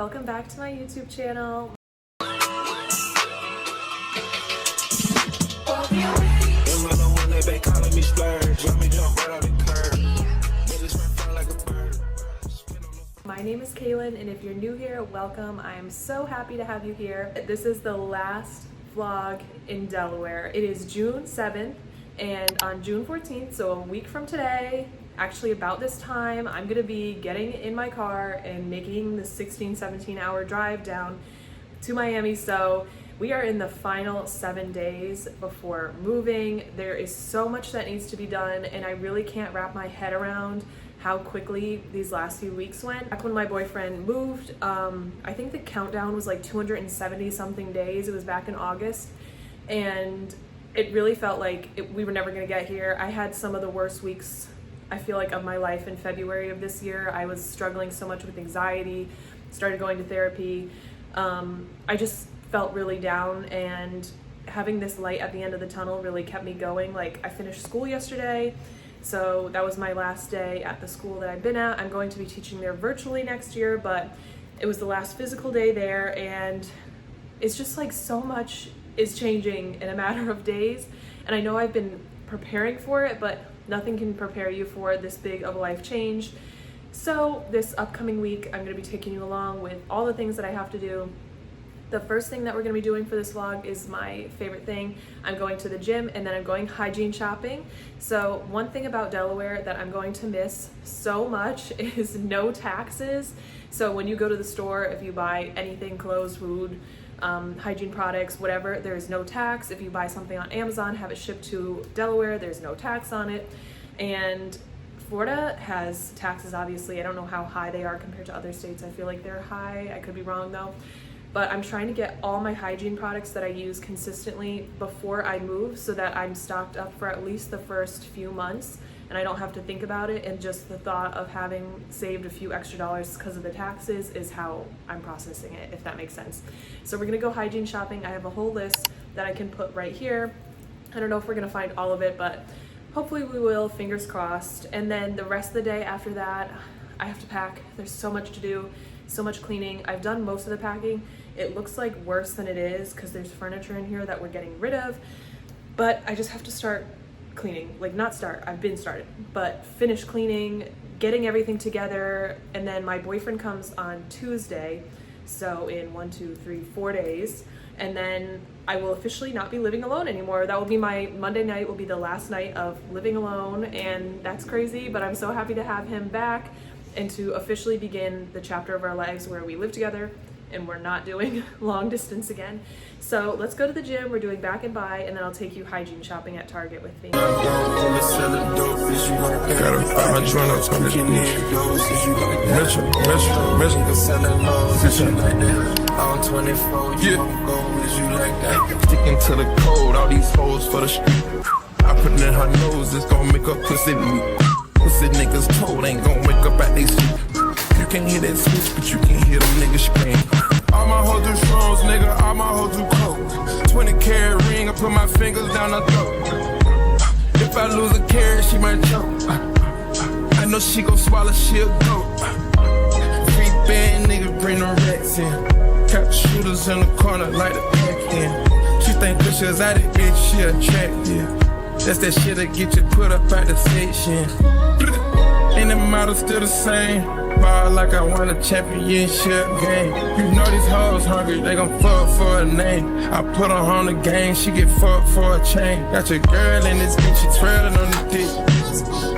welcome back to my YouTube channel. My name is Cailin, and if you're new here, welcome. I am so happy to have you here. This is the last vlog in Delaware. It is June 7th, and on June 14th, so a week from today, actually about this time, I'm gonna be getting in my car and making the 17 hour drive down to Miami. So we are in the final 7 days before moving. There is so much that needs to be done, and I really can't wrap my head around how quickly these last few weeks went. Back when my boyfriend moved, I think the countdown was like 270 something days. It was back in August, and it really felt like we were never gonna get here. I had some of the worst weeks, I feel like, of my life in February of this year. I was struggling so much with anxiety, started going to therapy. I just felt really down, and having this light at the end of the tunnel really kept me going. Like, I finished school yesterday, so that was my last day at the school that I've been at. I'm going to be teaching there virtually next year, but it was the last physical day there, and it's just like so much is changing in a matter of days. And I know I've been preparing for it, but nothing can prepare you for this big of a life change. So this upcoming week, I'm gonna be taking you along with all the things that I have to do. The first thing that we're gonna be doing for this vlog is my favorite thing. I'm going to the gym, and then I'm going hygiene shopping. So one thing about Delaware that I'm going to miss so much is no taxes. So when you go to the store, if you buy anything, clothes, food, hygiene products, whatever, there's no tax. If you buy something on Amazon, have it shipped to Delaware, there's no tax on it. And Florida has taxes, obviously. I don't know how high they are compared to other states. I feel like they're high. I could be wrong though. But I'm trying to get all my hygiene products that I use consistently before I move, so that I'm stocked up for at least the first few months, and I don't have to think about it. And just the thought of having saved a few extra dollars because of the taxes is how I'm processing it, if that makes sense. So we're gonna go hygiene shopping. I have a whole list that I can put right here. I don't know if we're gonna find all of it, but hopefully we will, fingers crossed. And then the rest of the day after that, I have to pack. There's so much to do, so much cleaning. I've done most of the packing. It looks like worse than it is because there's furniture in here that we're getting rid of, but I just have to start cleaning. Like, not start, I've been started, but finish cleaning, getting everything together. And then my boyfriend comes on Tuesday, so in 4 days, and then I will officially not be living alone anymore. That will be my Monday night, will be the last night of living alone, and that's crazy, but I'm so happy to have him back and to officially begin the chapter of our lives where we live together and we're not doing long distance again. So let's go to the gym. We're doing back and buy, and then I'll take you hygiene shopping at Target with me. Sticking to the code, all these hoes for the street. I put it in her nose, it's gonna make her pussy weak. Pussy niggas told ain't gonna wake up at these feet. You can't hear that switch, but you can hear them niggas scream. All my hoes do strolls, nigga, all my hoes do coke. 20-carat ring, I put my fingers down her throat. If I lose a carat, she might choke. I know she gon' swallow, she'll go. Free band, nigga, bring the rats in. Cap shooters in the corner, like the pack in. She think Christian's out of it, she attractive. That's that shit that get you put up at the section. And the model still the same. Ball like I won a championship game. You know these hoes hungry, they gon' fuck for a name. I put her on the game, she get fucked for a chain. Got your girl in this bitch, she twirling on the dick.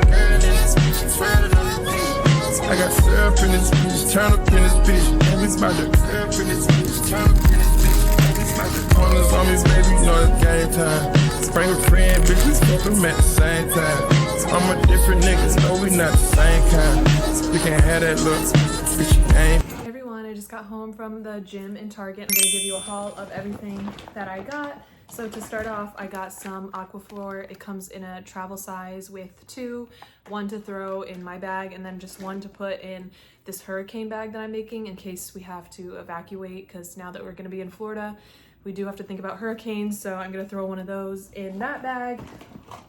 Girl in this bitch, she twirling on the dick. I got syrup in this bitch, turn up in this bitch. Everybody syrup in this bitch, turn up in this bitch. Everybody corners on me, baby, you know it's game time. Bring a friend, bitches, fuck them at the same time. I'm a different niggas, no, we not the same kind. We can't have that look, bitch, you ain't. Hey everyone, I just got home from the gym in Target. I'm gonna give you a haul of everything that I got. So to start off, I got some Aquaphor. It comes in a travel size with two, one to throw in my bag and then just one to put in this hurricane bag that I'm making in case we have to evacuate, because now that we're gonna be in Florida, we do have to think about hurricanes, so I'm gonna throw one of those in that bag.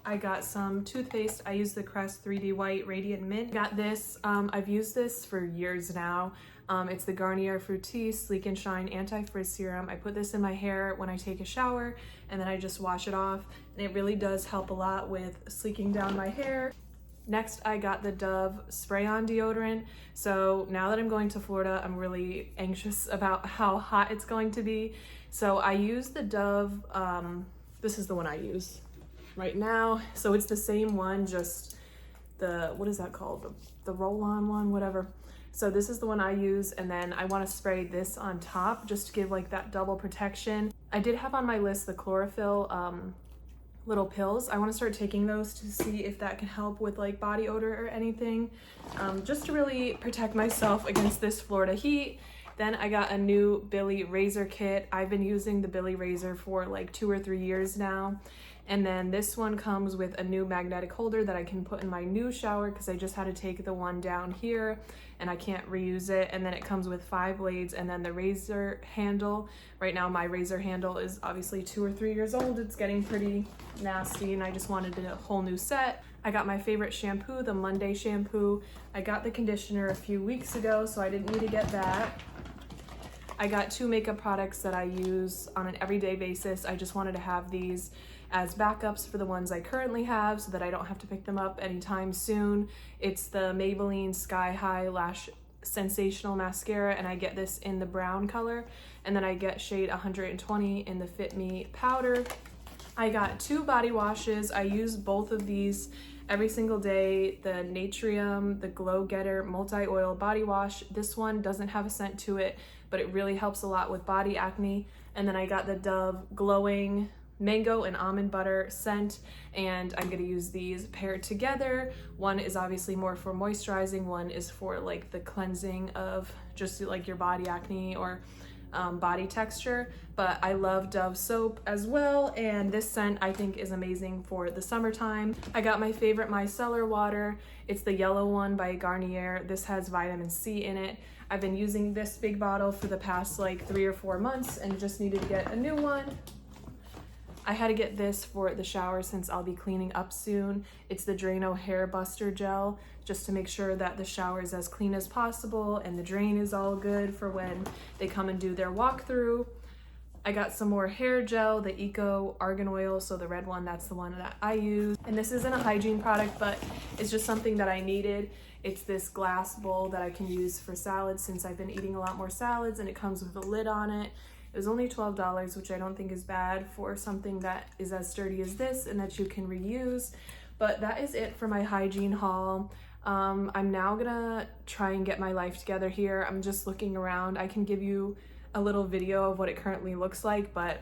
I got some toothpaste. I use the Crest 3D White Radiant Mint. Got this, I've used this for years now. It's the Garnier Fructis Sleek and Shine Anti-Frizz Serum. I put this in my hair when I take a shower, and then I just wash it off, and it really does help a lot with sleeking down my hair. Next, I got the Dove spray-on deodorant. So now that I'm going to Florida, I'm really anxious about how hot it's going to be. So I use the Dove, this is the one I use right now. So it's the same one, just the, what is that called? The roll-on one, whatever. So this is the one I use, and then I want to spray this on top just to give like that double protection. I did have on my list the chlorophyll little pills. I want to start taking those to see if that can help with like body odor or anything, just to really protect myself against this Florida heat. Then I got a new Billy razor kit. I've been using the Billy razor for like 2 or 3 years now. And then this one comes with a new magnetic holder that I can put in my new shower because I just had to take the one down here and I can't reuse it. And then it comes with 5 blades and then the razor handle. Right now my razor handle is obviously 2 or 3 years old. It's getting pretty nasty and I just wanted a whole new set. I got my favorite shampoo, the Monday shampoo. I got the conditioner a few weeks ago, so I didn't need to get that. I got 2 makeup products that I use on an everyday basis. I just wanted to have these as backups for the ones I currently have so that I don't have to pick them up anytime soon. It's the Maybelline Sky High Lash Sensational Mascara, and I get this in the brown color. And then I get shade 120 in the Fit Me powder. I got 2 body washes. I use both of these every single day. The Natrium, the Glow Getter Multi-Oil Body Wash. This one doesn't have a scent to it, but it really helps a lot with body acne. And then I got the Dove Glowing Mango and Almond Butter scent, and I'm gonna use these paired together. One is obviously more for moisturizing, one is for like the cleansing of just like your body acne or body texture. But I love Dove soap as well, and this scent I think is amazing for the summertime. I got my favorite micellar water. It's the yellow one by Garnier. This has vitamin C in it. I've been using this big bottle for the past like 3 or 4 months and just needed to get a new one. I had to get this for the shower since I'll be cleaning up soon. It's the Drano Hair Buster Gel, just to make sure that the shower is as clean as possible and the drain is all good for when they come and do their walkthrough. I got some more hair gel, the Eco Argan Oil, so the red one, that's the one that I use. And this isn't a hygiene product, but it's just something that I needed. It's this glass bowl that I can use for salads since I've been eating a lot more salads, and it comes with a lid on it. It was only $12, which I don't think is bad for something that is as sturdy as this and that you can reuse. But that is it for my hygiene haul. I'm now gonna try and get my life together here. I'm just looking around. I can give you a little video of what it currently looks like, but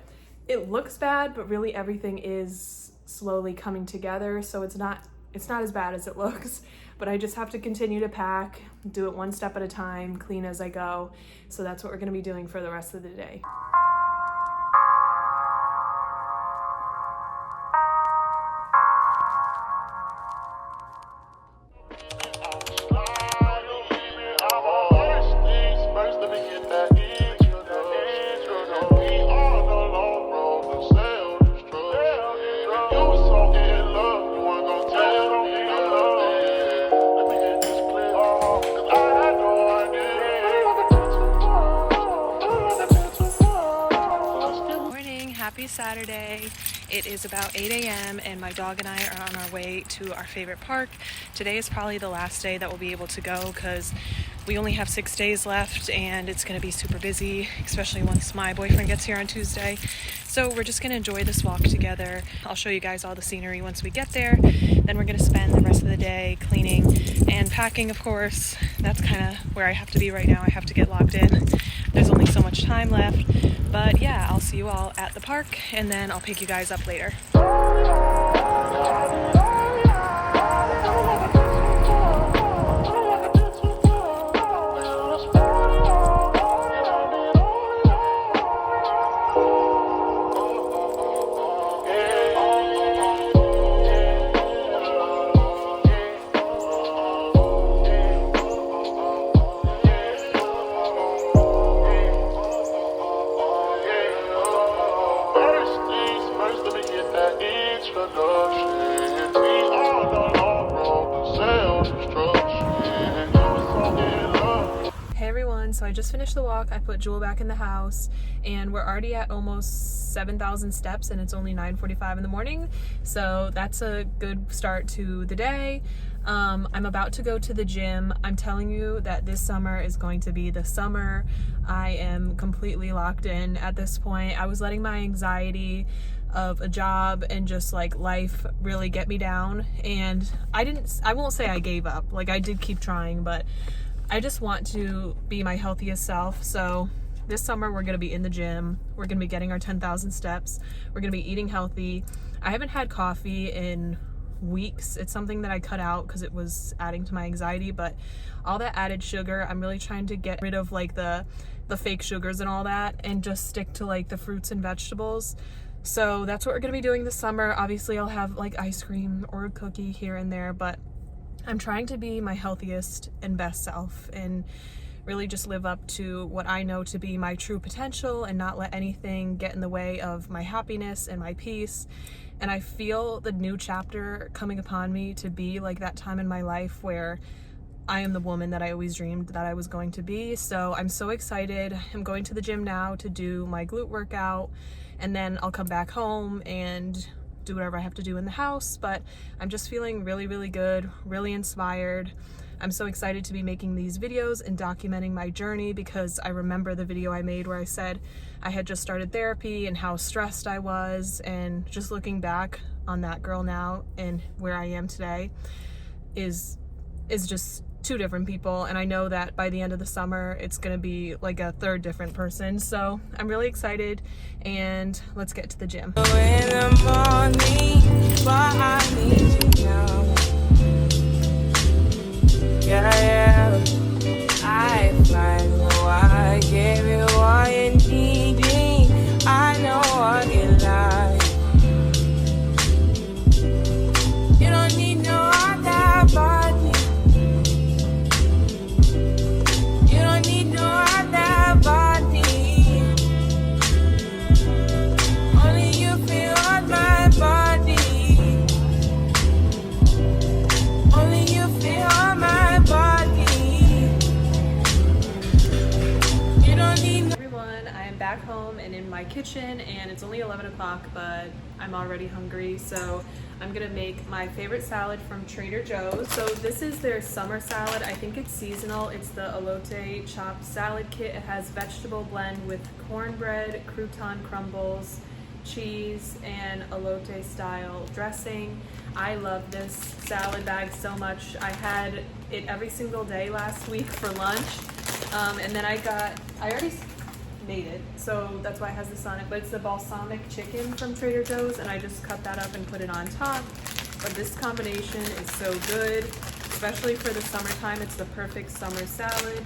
it looks bad, but really everything is slowly coming together. So it's not as bad as it looks, but I just have to continue to pack, do it one step at a time, clean as I go. So that's what we're gonna be doing for the rest of the day. Happy Saturday. It is about 8 a.m. and my dog and I are on our way to our favorite park. Today is probably the last day that we'll be able to go because we only have 6 days left and it's going to be super busy, especially once my boyfriend gets here on Tuesday. So we're just going to enjoy this walk together. I'll show you guys all the scenery once we get there. Then we're going to spend the rest of the day cleaning and packing, of course. That's kind of where I have to be right now. I have to get locked in. There's only so much time left. But yeah, I'll see you all at the park and then I'll pick you guys up later. everyone. So I just finished the walk. I put Jewel back in the house and we're already at almost 7,000 steps and it's only 9:45 in the morning. So that's a good start to the day. I'm about to go to the gym. I'm telling you that this summer is going to be the summer. I am completely locked in at this point. I was letting my anxiety of a job and just like life really get me down, and I won't say I gave up. Like, I did keep trying, but I just want to be my healthiest self. So this summer we're gonna be in the gym. We're gonna be getting our 10,000 steps. We're gonna be eating healthy. I haven't had coffee in weeks. It's something that I cut out because it was adding to my anxiety, but all that added sugar, I'm really trying to get rid of like the fake sugars and all that and just stick to like the fruits and vegetables. So that's what we're gonna be doing this summer. Obviously I'll have like ice cream or a cookie here and there, but I'm trying to be my healthiest and best self and really just live up to what I know to be my true potential and not let anything get in the way of my happiness and my peace. And I feel the new chapter coming upon me to be like that time in my life where I am the woman that I always dreamed that I was going to be. So I'm so excited. I'm going to the gym now to do my glute workout, and then I'll come back home and do whatever I have to do in the house. But I'm just feeling really, really good, really inspired. I'm so excited to be making these videos and documenting my journey, because I remember the video I made where I said I had just started therapy and how stressed I was, and just looking back on that girl now and where I am today is just two different people. And I know that by the end of the summer it's gonna be like a third different person. So I'm really excited, and let's get to the gym. In the morning, but I need you now. Yeah, I find why I gave you all you needing. I know what you like. You don't need no other body. You don't need no other body. Only you feel on my body. Only you feel on my body. You don't need no. Everyone, I am back home and in my kitchen, and it's only 11 o'clock, but I'm already hungry. So I'm gonna make my favorite salad from Trader Joe's. So this is their summer salad. I think it's seasonal. It's the elote chopped salad kit. It has vegetable blend with cornbread, crouton crumbles, cheese, and elote style dressing. I love this salad bag so much. I had it every single day last week for lunch, and then I already made it, so that's why it has this on it, but it's the balsamic chicken from Trader Joe's, and I just cut that up and put it on top. But this combination is so good, especially for the summertime. It's the perfect summer salad.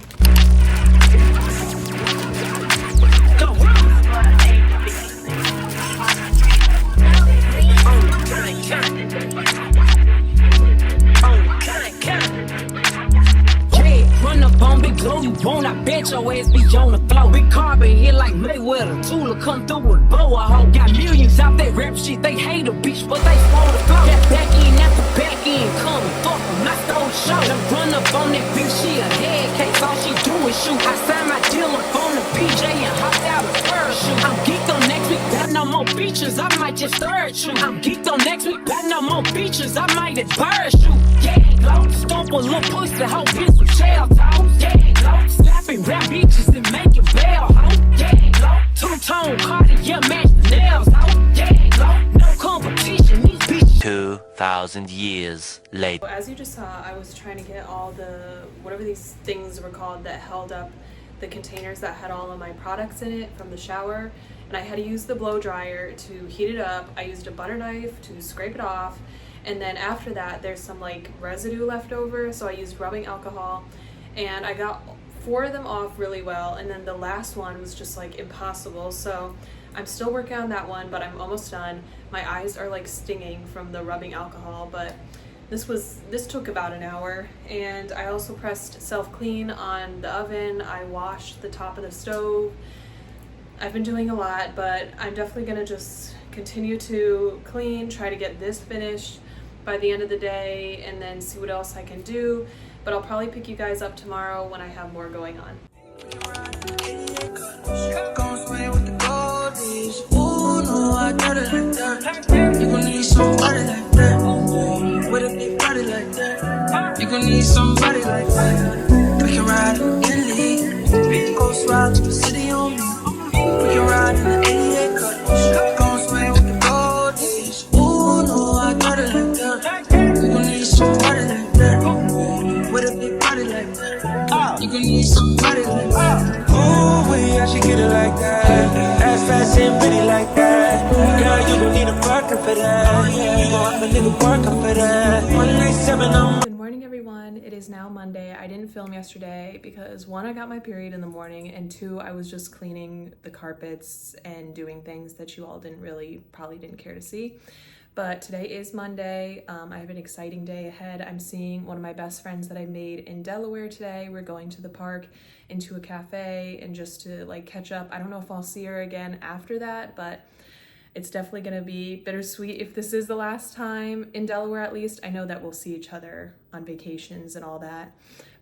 Run up on big glow, you won't, I bet your ass be on the floor. Big carbon hit like Mayweather, Tula come through with bow. I hope got millions out that rap shit, they hate a bitch, but they want to flow. That back end after back end, coming, fuck em, I stole the show. Then run up on that bitch, she a head case, all she do is shoot. I signed my deal up on the PJ and hopped out a parachute. I'm geeked on next week, got no more features, I might just third shoot. I'm geeked on next week, got no more features, I might just parachute. Yeah, glow, stomp a little pussy, hoe, bitch some shell toes. Yeah, glow, slapping rap bitches and make it bail, ho. Yeah, glow, two-tone Cartier match the nails, ho. Yeah, glow, no competition, these bitches. 2,000 years later. As you just saw, I was trying to get all the, whatever these things were called that held up the containers that had all of my products in it from the shower, and I had to use the blow dryer to heat it up. I used a butter knife to scrape it off, and then after that there's some like residue left over, so I used rubbing alcohol, and I got 4 of them off really well, and then the last one was just like impossible. So I'm still working on that one, but I'm almost done. My eyes are like stinging from the rubbing alcohol, but this took about an hour. And I also pressed self-clean on the oven. I washed the top of the stove. I've been doing a lot, but I'm definitely gonna just continue to clean, try to get this finished by the end of the day, and then see what else I can do. But I'll probably pick you guys up tomorrow when I have more going on. Gon' swing with the goldies. Ooh, no, I got it like that. You gon' need somebody like that. With a big body like that. You gon' need somebody like that. We can ride in the Italy. Ghost ride to the city on me. We can ride in the 88 Cutlass. Gon' swing with the goldies. Ooh, no, I got it like that. You gon' need somebody like that. With a big body like that. You gon' need somebody like that. Ooh, I should get it like that. Ass fast and pretty like that. Girl, you don't need a worker for that. You gon' have a nigga working for that. 187 on. Good morning, everyone. It is now Monday. I didn't film yesterday because one, I got my period in the morning, and two, I was just cleaning the carpets and doing things that you all probably didn't care to see. But today is Monday. I have an exciting day ahead. I'm seeing one of my best friends that I made in Delaware today. We're going to the park, into a cafe, and just to like catch up. I don't know if I'll see her again after that, but it's definitely gonna be bittersweet if this is the last time in Delaware, at least. I know that we'll see each other on vacations and all that.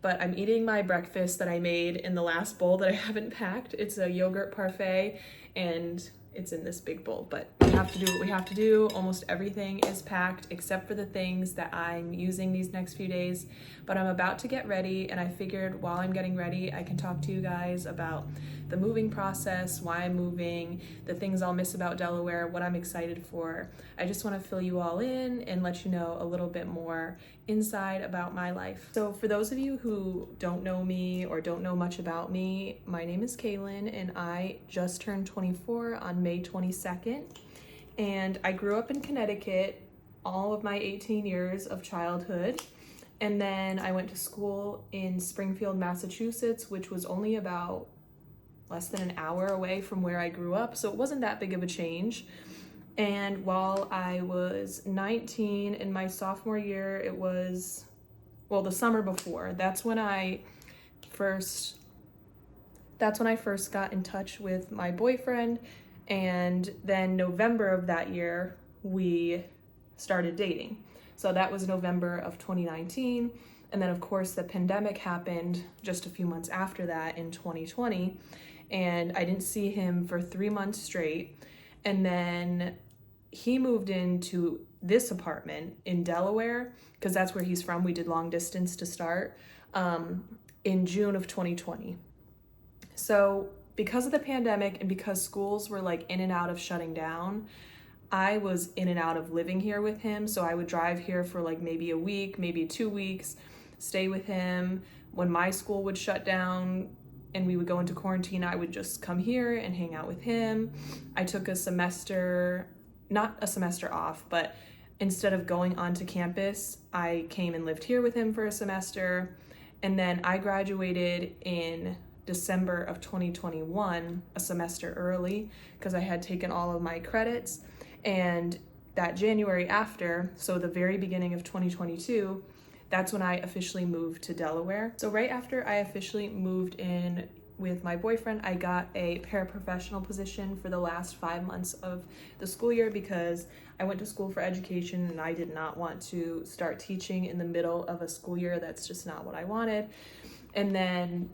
But I'm eating my breakfast that I made in the last bowl that I haven't packed. It's a yogurt parfait, and it's in this big bowl, but we have to do what we have to do. Almost everything is packed except for the things that I'm using these next few days. But I'm about to get ready, and I figured while I'm getting ready, I can talk to you guys about the moving process, why I'm moving, the things I'll miss about Delaware, what I'm excited for. I just want to fill you all in and let you know a little bit more inside about my life. So for those of you who don't know me or don't know much about me, my name is Cailin, and I just turned 24 on May 22nd. And I grew up in Connecticut all of my 18 years of childhood. And then I went to school in Springfield, Massachusetts, which was only about less than an hour away from where I grew up. So it wasn't that big of a change. And while I was 19 in my sophomore year, it was, well, the summer before, that's when I first got in touch with my boyfriend. And then November of that year, we started dating. So that was November of 2019. And then of course the pandemic happened just a few months after that in 2020. And I didn't see him for 3 months straight. And then he moved into this apartment in Delaware, because that's where he's from. We did long distance to start, in June of 2020. So because of the pandemic and because schools were like in and out of shutting down, I was in and out of living here with him. So I would drive here for like maybe a week, maybe 2 weeks, stay with him. When my school would shut down and we would go into quarantine, I would just come here and hang out with him. I took a semester, not a semester off, but instead of going onto campus, I came and lived here with him for a semester. And then I graduated in December of 2021, a semester early, because I had taken all of my credits. And that January after, so the very beginning of 2022, that's when I officially moved to Delaware. So right after I officially moved in with my boyfriend, I got a paraprofessional position for the last 5 months of the school year because I went to school for education and I did not want to start teaching in the middle of a school year. That's just not what I wanted. And then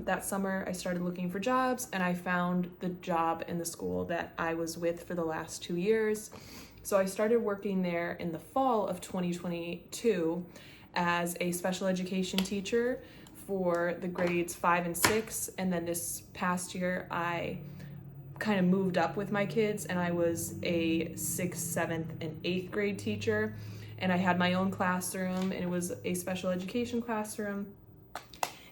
that summer I started looking for jobs, and I found the job in the school that I was with for the last 2 years. So I started working there in the fall of 2022 as a special education teacher for the grades 5 and 6. And then this past year, I kind of moved up with my kids, and I was a 6th, 7th, and 8th grade teacher. And I had my own classroom, and it was a special education classroom.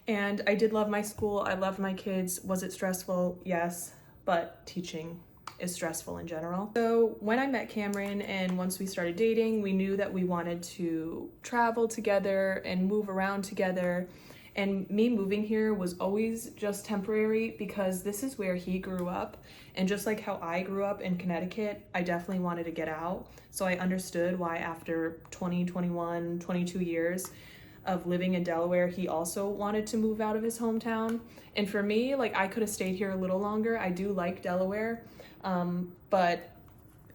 And I did love my school. I loved my kids. Was it stressful? Yes, but teaching is stressful in general. So when I met Cameron and once we started dating, we knew that we wanted to travel together and move around together. And me moving here was always just temporary because this is where he grew up. And just like how I grew up in Connecticut, I definitely wanted to get out. So I understood why after 20, 21, 22 years of living in Delaware, he also wanted to move out of his hometown. And for me, like, I could have stayed here a little longer. I do like Delaware, but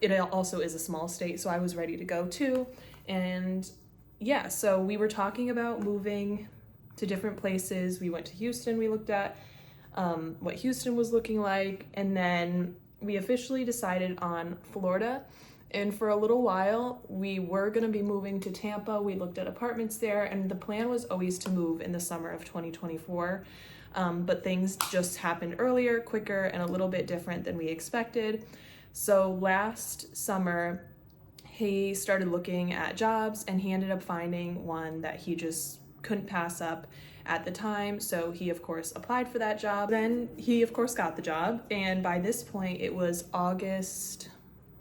it also is a small state, so I was ready to go too. And yeah, so we were talking about moving to different places. We went to Houston, we looked at what Houston was looking like, and then we officially decided on Florida. And for a little while, we were going to be moving to Tampa. We looked at apartments there, and the plan was always to move in the summer of 2024. But things just happened earlier, quicker, and a little bit different than we expected. So last summer, he started looking at jobs, and he ended up finding one that he just couldn't pass up at the time. So he, of course, applied for that job. Then he, of course, got the job. And by this point, it was August,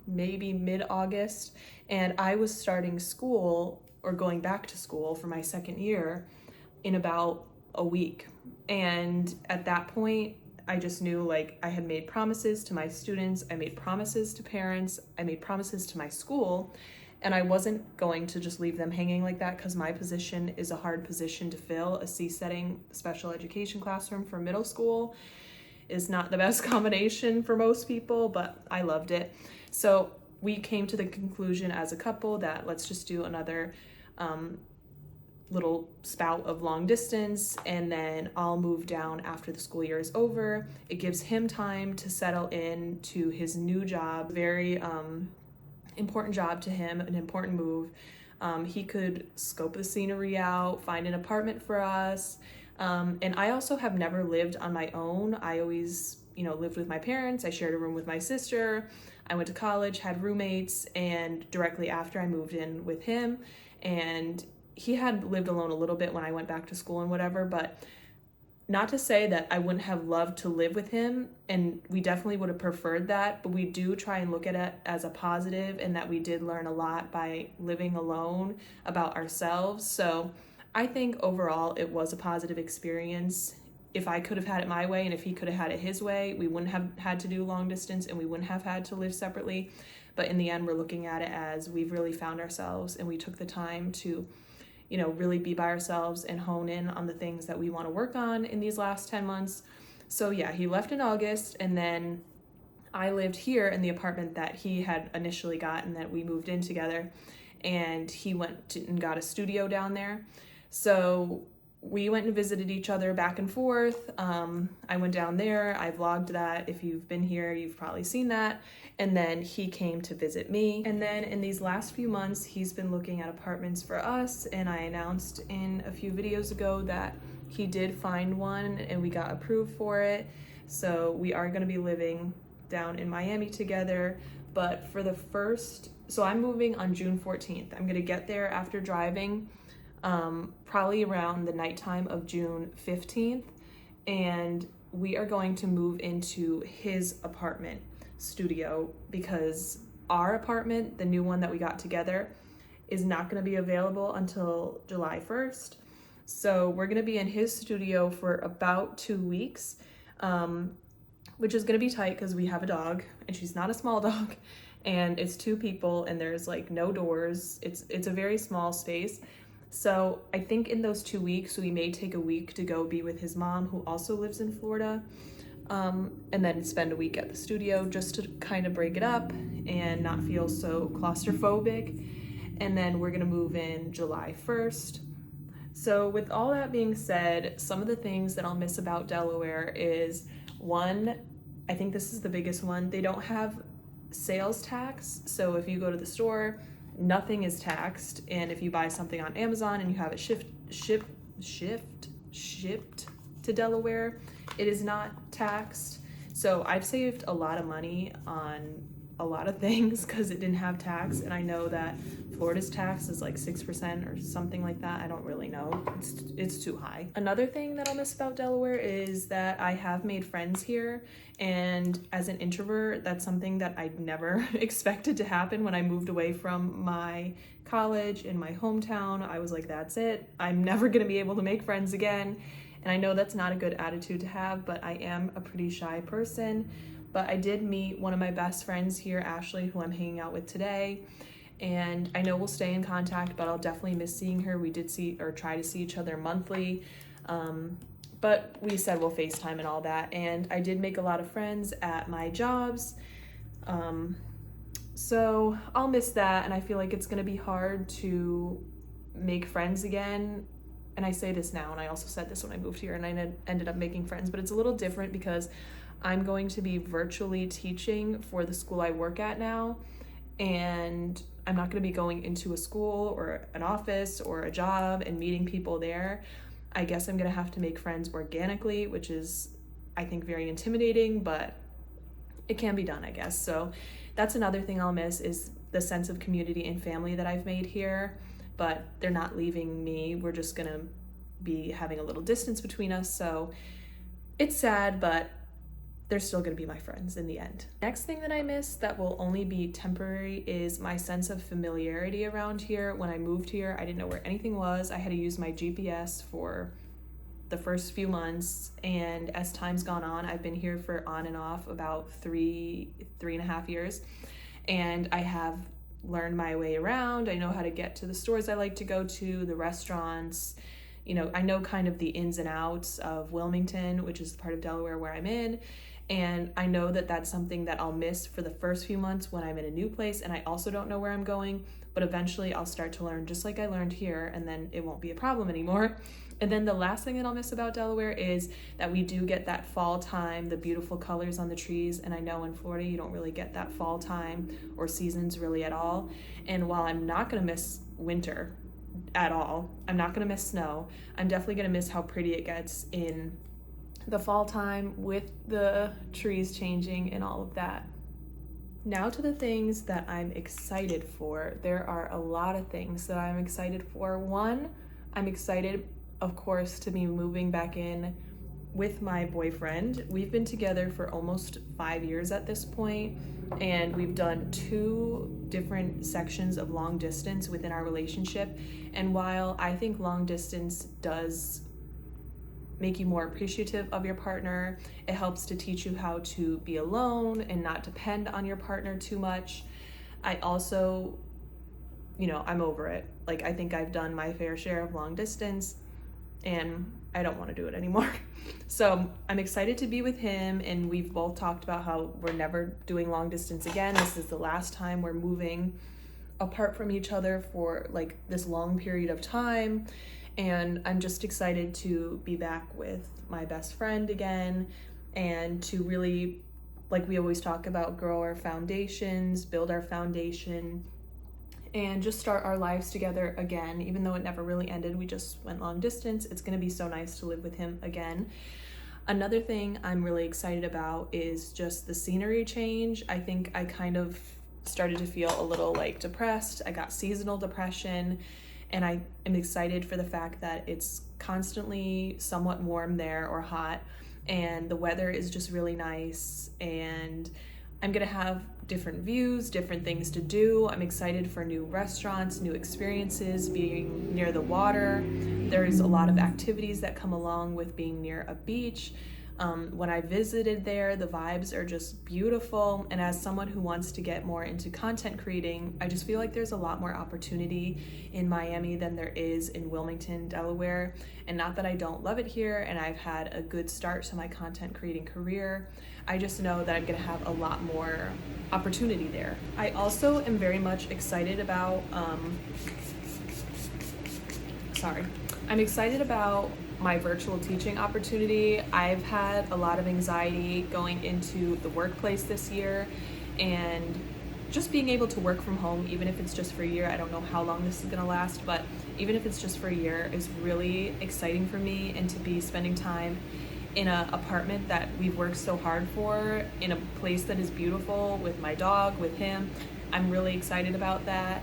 maybe mid-August, and I was starting school or going back to school for my second year in about a week. And at that point, I just knew, like, I had made promises to my students, I made promises to parents, I made promises to my school, and I wasn't going to just leave them hanging like that, because my position is a hard position to fill. A C-setting special education classroom for middle school is not the best combination for most people, but I loved it. So we came to the conclusion as a couple that let's just do another little spout of long distance, and then I'll move down after the school year is over. It gives him time to settle in to his new job, very important job to him, an important move. He could scope the scenery out, find an apartment for us. And I also have never lived on my own. I always, lived with my parents. I shared a room with my sister. I went to college, had roommates, and directly after I moved in with him. And he had lived alone a little bit when I went back to school and whatever, but not to say that I wouldn't have loved to live with him, and we definitely would have preferred that, but we do try and look at it as a positive, and that we did learn a lot by living alone about ourselves. So I think overall it was a positive experience. If I could have had it my way and if he could have had it his way, we wouldn't have had to do long distance and we wouldn't have had to live separately. But in the end, we're looking at it as we've really found ourselves, and we took the time to really be by ourselves and hone in on the things that we want to work on in these last 10 months. So yeah, he left in August, and then I lived here in the apartment that he had initially got and that we moved in together, and he went and got a studio down there. So we went and visited each other back and forth. I went down there, I vlogged that. If you've been here, you've probably seen that. And then he came to visit me. And then in these last few months, he's been looking at apartments for us. And I announced in a few videos ago that he did find one and we got approved for it. So we are gonna be living down in Miami together. But for the so I'm moving on June 14th. I'm gonna get there after driving, probably around the nighttime of June 15th, and we are going to move into his apartment studio because our apartment, the new one that we got together, is not going to be available until July 1st. So we're going to be in his studio for about 2 weeks, which is going to be tight because we have a dog and she's not a small dog, and it's 2 people and there's like no doors. It's a very small space. So I think in those 2 weeks, we may take a week to go be with his mom, who also lives in Florida, and then spend a week at the studio just to kind of break it up and not feel so claustrophobic. And then we're gonna move in July 1st. So with all that being said, some of the things that I'll miss about Delaware is, one, I think this is the biggest one, they don't have sales tax. So if you go to the store, nothing is taxed, and if you buy something on Amazon and you have it shipped to Delaware, it is not taxed. So I've saved a lot of money on a lot of things because it didn't have tax, and I know that Florida's tax is like 6% or something like that. I don't really know. It's too high. Another thing that I'll miss about Delaware is that I have made friends here, and as an introvert, that's something that I never expected to happen. When I moved away from my college in my hometown, I was like, that's it. I'm never gonna be able to make friends again. And I know that's not a good attitude to have, but I am a pretty shy person. But I did meet one of my best friends here, Ashley, who I'm hanging out with today. And I know we'll stay in contact, but I'll definitely miss seeing her. We did try to see each other monthly, but we said we'll FaceTime and all that. And I did make a lot of friends at my jobs. So I'll miss that. And I feel like it's gonna be hard to make friends again and I say this now, and I also said this when I moved here and I ended up making friends, but it's a little different because I'm going to be virtually teaching for the school I work at now, and I'm not going to be going into a school or an office or a job and meeting people there. I guess I'm going to have to make friends organically, which is, I think, very intimidating, but it can be done, I guess. So that's another thing I'll miss, is the sense of community and family that I've made here, but they're not leaving me. We're just gonna be having a little distance between us. So it's sad, but they're still gonna be my friends in the end. Next thing that I miss that will only be temporary is my sense of familiarity around here. When I moved here, I didn't know where anything was. I had to use my GPS for the first few months, and as time's gone on, I've been here for on and off about three and a half years, and I have learned my way around. I know how to get to the stores I like to go to, the restaurants, you know, I know kind of the ins and outs of Wilmington, which is the part of Delaware where I'm in, and I know that that's something that I'll miss for the first few months when I'm in a new place, and I also don't know where I'm going, but eventually I'll start to learn just like I learned here, and then it won't be a problem anymore. And then the last thing that I'll miss about Delaware is that we do get that fall time, the beautiful colors on the trees. And I know in Florida, you don't really get that fall time or seasons really at all. And while I'm not gonna miss winter at all, I'm not gonna miss snow, I'm definitely gonna miss how pretty it gets in the fall time with the trees changing and all of that. Now to the things that I'm excited for. There are a lot of things that I'm excited for. One, I'm excited, of course, to be moving back in with my boyfriend. We've been together for almost 5 years at this point, and we've done 2 different sections of long distance within our relationship. And while I think long distance does make you more appreciative of your partner, it helps to teach you how to be alone and not depend on your partner too much. I also, you know, I'm over it. Like, I think I've done my fair share of long distance, and I don't want to do it anymore. So I'm excited to be with him, and we've both talked about how we're never doing long distance again. This is the last time we're moving apart from each other for like this long period of time, and I'm just excited to be back with my best friend again, and to really, like we always talk about, grow our foundations, build our foundation, and just start our lives together again. Even though it never really ended, we just went long distance. It's gonna be so nice to live with him again. Another thing I'm really excited about is just the scenery change. I think I kind of started to feel a little like depressed. I got seasonal depression, and I am excited for the fact that it's constantly somewhat warm there or hot, and the weather is just really nice, and I'm gonna have different views, different things to do. I'm excited for new restaurants, new experiences, being near the water. There's a lot of activities that come along with being near a beach. When I visited there, the vibes are just beautiful. And as someone who wants to get more into content creating, I just feel like there's a lot more opportunity in Miami than there is in Wilmington, Delaware. And not that I don't love it here, and I've had a good start to my content creating career. I just know that I'm gonna have a lot more opportunity there. I also am very much excited about, I'm excited about my virtual teaching opportunity. I've had a lot of anxiety going into the workplace this year, and just being able to work from home, even if it's just for a year, I don't know how long this is gonna last, but even if it's just for a year, is really exciting for me. And to be spending time in an apartment that we've worked so hard for, in a place that is beautiful, with my dog, with him, I'm really excited about that.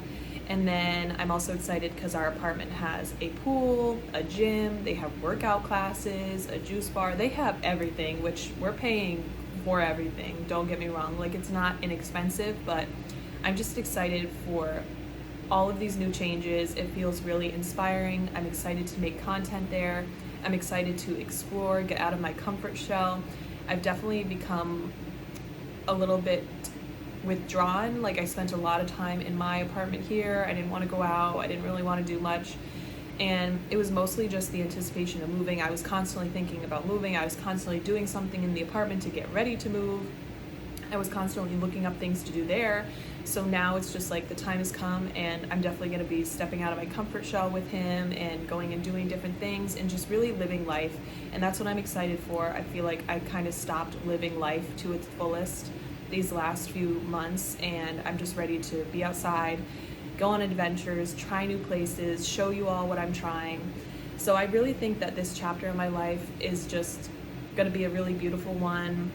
And then I'm also excited because our apartment has a pool, a gym, they have workout classes, a juice bar, they have everything, which we're paying for everything, don't get me wrong, like it's not inexpensive, but I'm just excited for all of these new changes. It feels really inspiring. I'm excited to make content there. I'm excited to explore, get out of my comfort shell. I've definitely become a little bit withdrawn. Like, I spent a lot of time in my apartment here. I didn't want to go out. I didn't really want to do much. And it was mostly just the anticipation of moving. I was constantly thinking about moving. I was constantly doing something in the apartment to get ready to move. I was constantly looking up things to do there. So now it's just like the time has come, and I'm definitely going to be stepping out of my comfort shell with him and going and doing different things and just really living life. And that's what I'm excited for. I feel like I kind of stopped living life to its fullest these last few months, and I'm just ready to be outside, go on adventures, try new places, show you all what I'm trying. So I really think that this chapter in my life is just going to be a really beautiful one.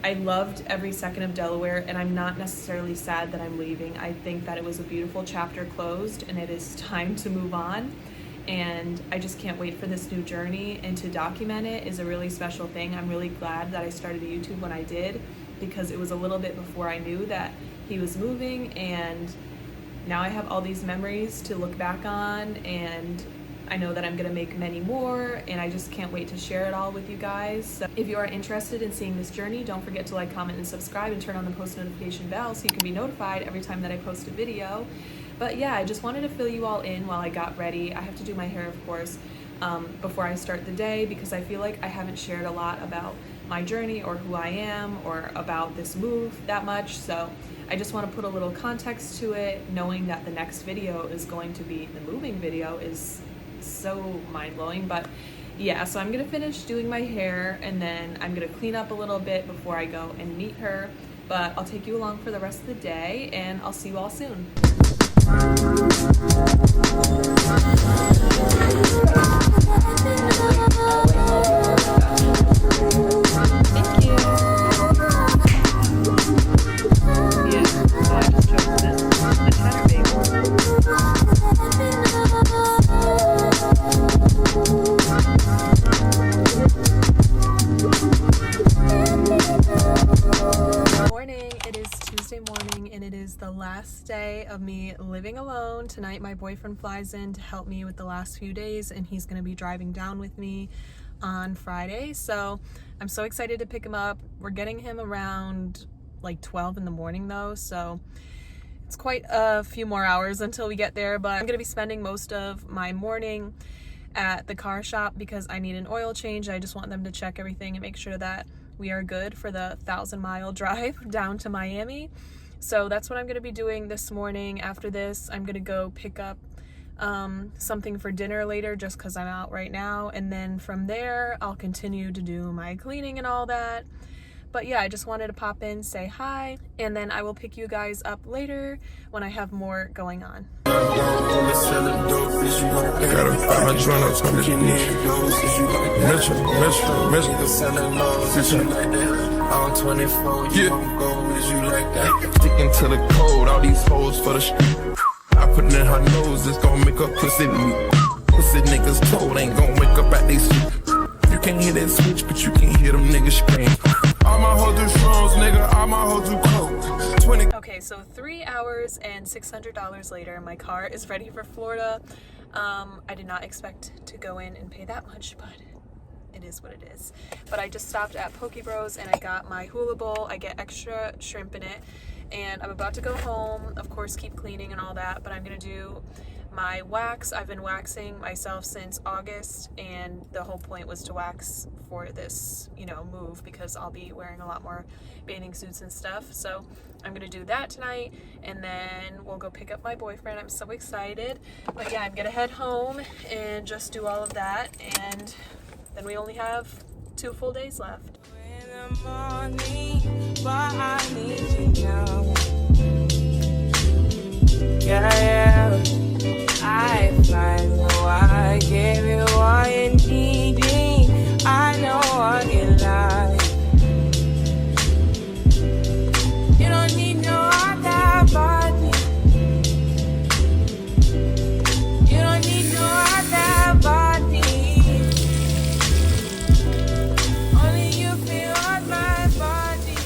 I loved every second of Delaware, and I'm not necessarily sad that I'm leaving. I think that it was a beautiful chapter closed, and it is time to move on. And I just can't wait for this new journey, and to document it is a really special thing. I'm really glad that I started YouTube when I did, because it was a little bit before I knew that he was moving, and now I have all these memories to look back on, and I know that I'm gonna make many more, and I just can't wait to share it all with you guys. So if you are interested in seeing this journey, don't forget to like, comment, and subscribe, and turn on the post notification bell so you can be notified every time that I post a video. But yeah, I just wanted to fill you all in while I got ready. I have to do my hair, of course, before I start the day, because I feel like I haven't shared a lot about my journey or who I am or about this move that much. So I just want to put a little context to it, knowing that the next video is going to be the moving video is so mind-blowing. But yeah, so I'm gonna finish doing my hair, and then I'm gonna clean up a little bit before I go and meet her. But I'll take you along for the rest of the day, and I'll see you all soon. Thank you. Yeah, so I just chose this, the cheddar bagel. Morning, it is Tuesday morning, and it is the last day of me living alone. Tonight my boyfriend flies in to help me with the last few days, and he's going to be driving down with me on Friday. So I'm so excited to pick him up. We're getting him around like 12 in the morning though, so it's quite a few more hours until we get there. But I'm going to be spending most of my morning at the car shop because I need an oil change. I just want them to check everything and make sure that we are good for the 1,000-mile drive down to Miami. So that's what I'm going to be doing this morning. After this, I'm going to go pick up something for dinner later, just because I'm out right now. And then from there, I'll continue to do my cleaning and all that. But yeah, I just wanted to pop in, say hi, and then I will pick you guys up later when I have more going on. Sticking to the code, all these hoes for the street. I put it in her nose, it's gonna make her pussy weak. Pussy niggas told ain't gonna wake up at they sleep. You can't hear that switch, but you can hear them niggas scream. All my hoes do shrooms, nigga, all my hoes do coke. 20. Okay, so 3 hours and $600 later, my car is ready for Florida. I did not expect to go in and pay that much, but it is what it is. But I just stopped at Poke Bros and I got my hula bowl. I get extra shrimp in it, and I'm about to go home, of course keep cleaning and all that, but I'm gonna do my wax. I've been waxing myself since August, and the whole point was to wax for this, you know, move, because I'll be wearing a lot more bathing suits and stuff. So I'm gonna do that tonight, and then we'll go pick up my boyfriend. I'm so excited. But yeah, I'm gonna head home and just do all of that, and then we only have 2 full days left. In the morning, but I need you now. Yeah. I find why I gave you all you needed. I know what you like. You don't need no other body. You don't need no other body. Only you feel on my body.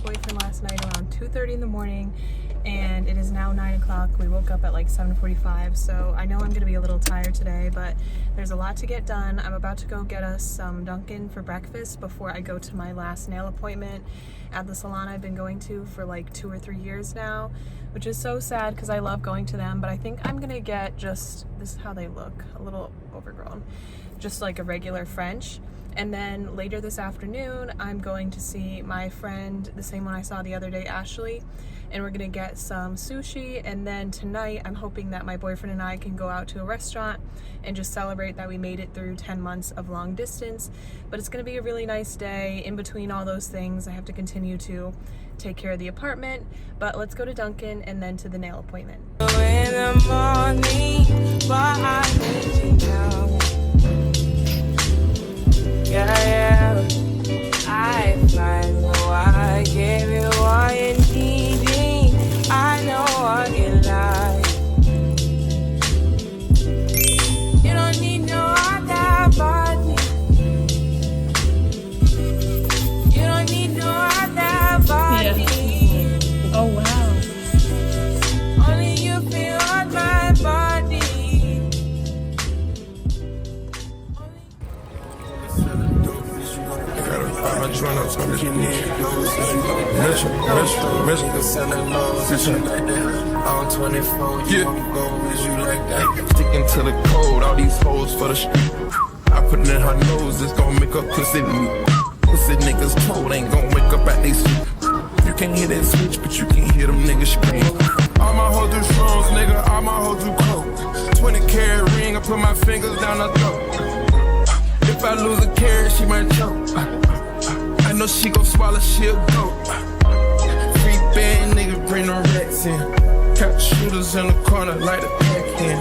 boyfriend last night around 2:30 in the morning, and it is now 9 o'clock. We woke up at like 7:45, so I know I'm gonna be a little tired today, but there's a lot to get done. I'm about to go get us some Dunkin' for breakfast before I go to my last nail appointment at the salon I've been going to for like 2 or 3 years now, which is so sad because I love going to them, but I think I'm gonna get just, this is how they look, a little overgrown, just like a regular French. And then later this afternoon, I'm going to see my friend, the same one I saw the other day, Ashley, and we're gonna get some sushi. And then tonight, I'm hoping that my boyfriend and I can go out to a restaurant and just celebrate that we made it through 10 months of long distance. But it's gonna be a really nice day. In between all those things, I have to continue to take care of the apartment. But let's go to Dunkin' and then to the nail appointment. In the morning, but I need you now. Yeah, I find I gave you all you needed. I know what you like. You don't need no other body. You don't need no other body. Yeah. Oh wow. Only you feel on my body. I'm 24, you go, is you like that? Sticking to the code, all these hoes for the street. I put it in her nose, it's gon' make her pussy meat. Pussy niggas told, ain't gon' wake up at they sleep. You can't hear that switch, but you can hear them niggas scream. All my hoes do strolls, nigga, all my hoes do coke. 20 carat ring, I put my fingers down her throat. If I lose a carat, she might choke. I know she gon' swallow, she'll go. Free band nigga, bring no rats in. Catch shooters in the corner, like the pack in.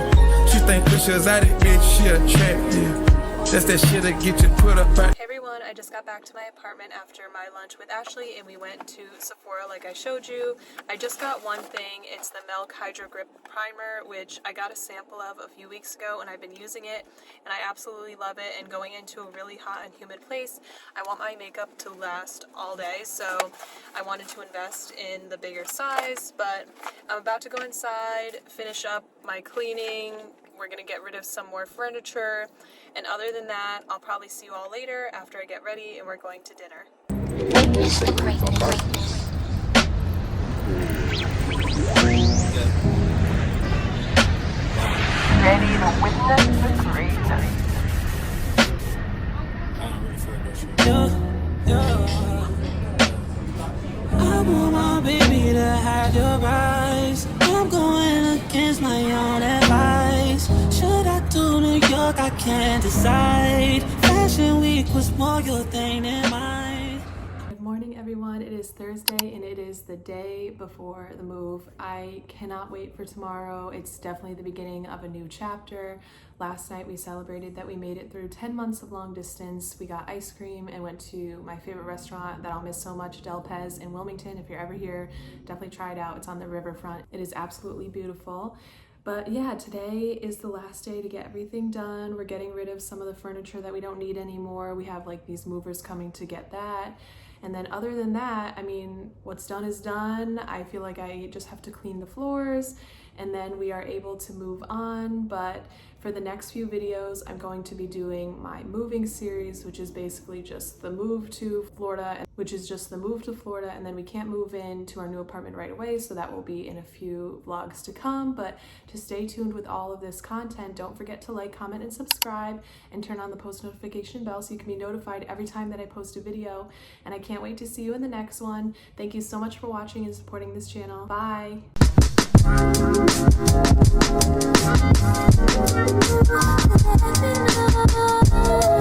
She think that she's at it, bitch, she attractive. That's that shit that get you put up at. Hey everyone, I just got back to my apartment after my lunch with Ashley and we went to Sephora like I showed you. I just got one thing. It's the Milk Hydro Grip Primer, which I got a sample of a few weeks ago and I've been using it and I absolutely love it. And going into a really hot and humid place, I want my makeup to last all day, so I wanted to invest in the bigger size. But I'm about to go inside, finish up my cleaning. We're gonna get rid of some more furniture, and other than that, I'll probably see you all later after I get ready and we're going to dinner. Witness the greatness. Ready to witness the greatness. I want my baby to have your eyes. I'm going against my own advice. Should I do New York? I can't decide. Fashion week was more your thing than mine. Good morning everyone, it is Thursday and it is the day before the move. I cannot wait for tomorrow. It's definitely the beginning of a new chapter. Last night we celebrated that we made it through 10 months of long distance. We got ice cream and went to my favorite restaurant that I'll miss so much, Del Pez in Wilmington. If you're ever here, definitely try it out. It's on the riverfront. It is absolutely beautiful. But yeah, today is the last day to get everything done. We're getting rid of some of the furniture that we don't need anymore. We have like these movers coming to get that. And then other than that, I mean, what's done is done. I feel like I just have to clean the floors and then we are able to move on. But for the next few videos, I'm going to be doing my moving series, which is basically just the move to Florida, and then we can't move into our new apartment right away, so that will be in a few vlogs to come. But to stay tuned with all of this content, don't forget to like, comment, and subscribe, and turn on the post notification bell so you can be notified every time that I post a video. And I can't wait to see you in the next one. Thank you so much for watching and supporting this channel. Bye! Let me know.